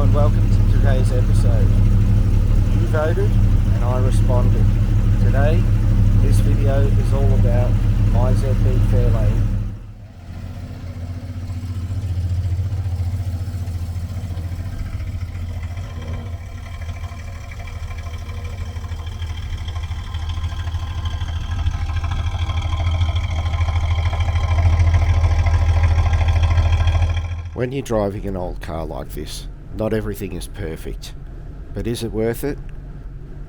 Hello and welcome to today's episode. You voted and I responded. Today, this video is all about my ZB Fairlane. When you're driving an old car like this, not everything is perfect, but is it worth it?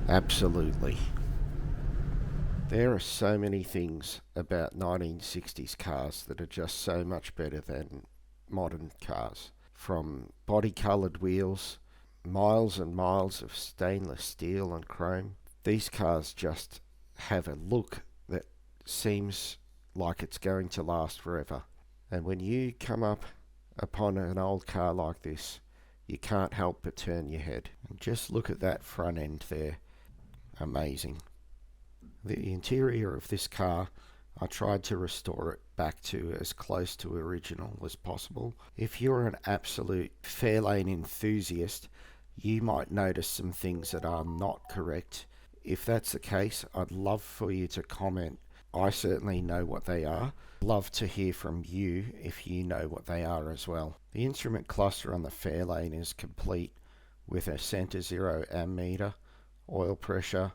Absolutely. There are so many things about 1960s cars that are just so much better than modern cars. From body-coloured wheels, miles and miles of stainless steel and chrome. These cars just have a look that seems like it's going to last forever. And when you come up upon an old car like this, you can't help but turn your head. And just look at that front end there. Amazing. The interior of this car, I tried to restore it back to as close to original as possible. If you're an absolute Fairlane enthusiast, you might notice some things that are not correct. If that's the case, I'd love for you to comment. I certainly know what they are. Love to hear from you if you know what they are as well. The instrument cluster on the Fairlane is complete with a center zero ammeter, oil pressure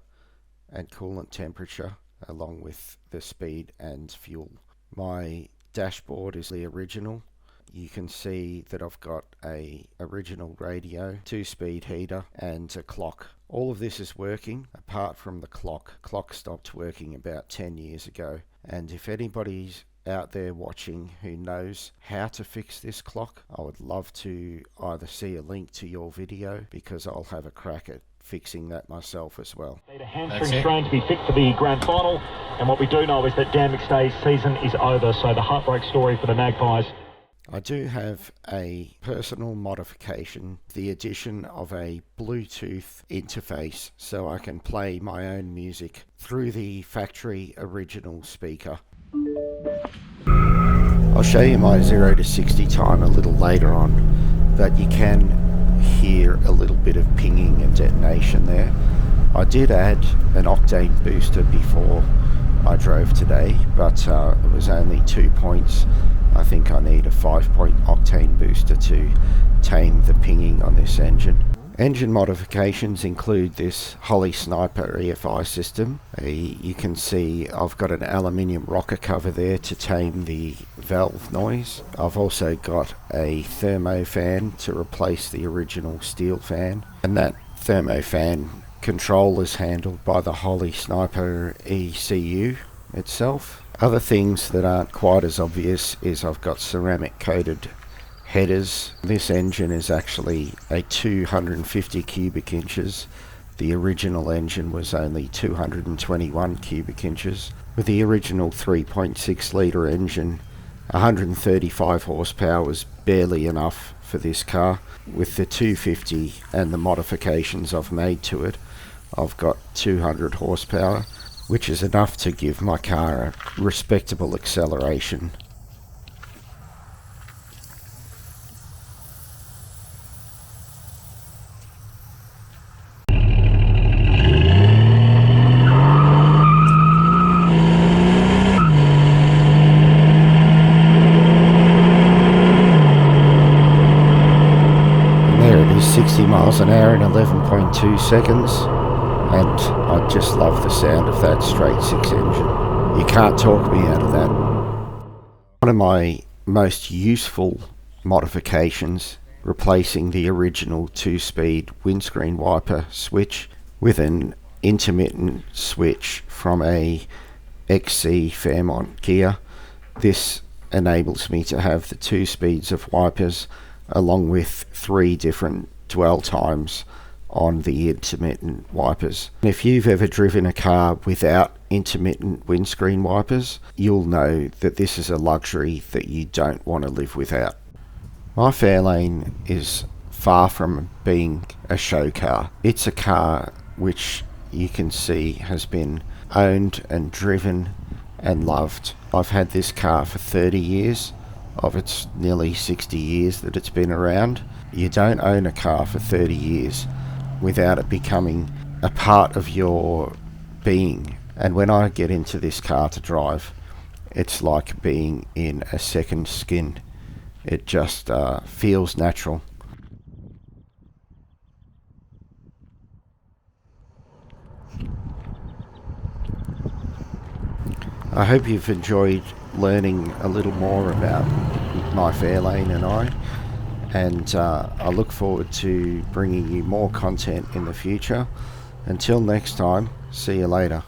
and coolant temperature, along with the speed and fuel. My dashboard is the original. You can see that I've got a original radio, 2-speed heater and a clock. All of this is working apart from the clock. Clock stopped working about 10 years ago, and if anybody's out there watching who knows how to fix this clock, I would love to either see a link to your video, because I'll have a crack at fixing that myself as well. Need a hamstring strain to be fit for the grand final, and what we do know is that Dan McStay's season is over, so the heartbreak story for the Magpies. I do have a personal modification, the addition of a Bluetooth interface so I can play my own music through the factory original speaker. I'll show you my 0 to 60 time a little later on, but you can hear a little bit of pinging and detonation there. I did add an octane booster before I drove today, but it was only 2 points. I think I need a 5-point octane booster to tame the pinging on this engine. Engine modifications include this Holley Sniper EFI system. You can see I've got an aluminium rocker cover there to tame the valve noise. I've also got a thermo fan to replace the original steel fan, and that thermo fan control is handled by the Holley Sniper ECU itself. Other things that aren't quite as obvious is I've got ceramic coated headers. This engine is actually a 250 cubic inches. The original engine was only 221 cubic inches. With the original 3.6 litre engine, 135 horsepower was barely enough for this car. With the 250 and the modifications I've made to it, I've got 200 horsepower, which is enough to give my car a respectable acceleration. And there it is, 60 miles an hour in 11.2 seconds. And I just love the sound of that straight 6 engine. You can't talk me out of that. One of my most useful modifications, replacing the original 2-speed windscreen wiper switch with an intermittent switch from a XC Fairmont gear. This enables me to have the 2 speeds of wipers along with 3 different dwell times on the intermittent wipers. If you've ever driven a car without intermittent windscreen wipers, you'll know that this is a luxury that you don't want to live without. My Fairlane is far from being a show car. It's a car which you can see has been owned and driven and loved. I've had this car for 30 years. of its nearly 60 years that it's been around. You don't own a car for 30 years without it becoming a part of your being. And when I get into this car to drive, it's like being in a second skin. It just feels natural. I hope you've enjoyed learning a little more about my Fairlane and I look forward to bringing you more content in the future. Until next time, see you later.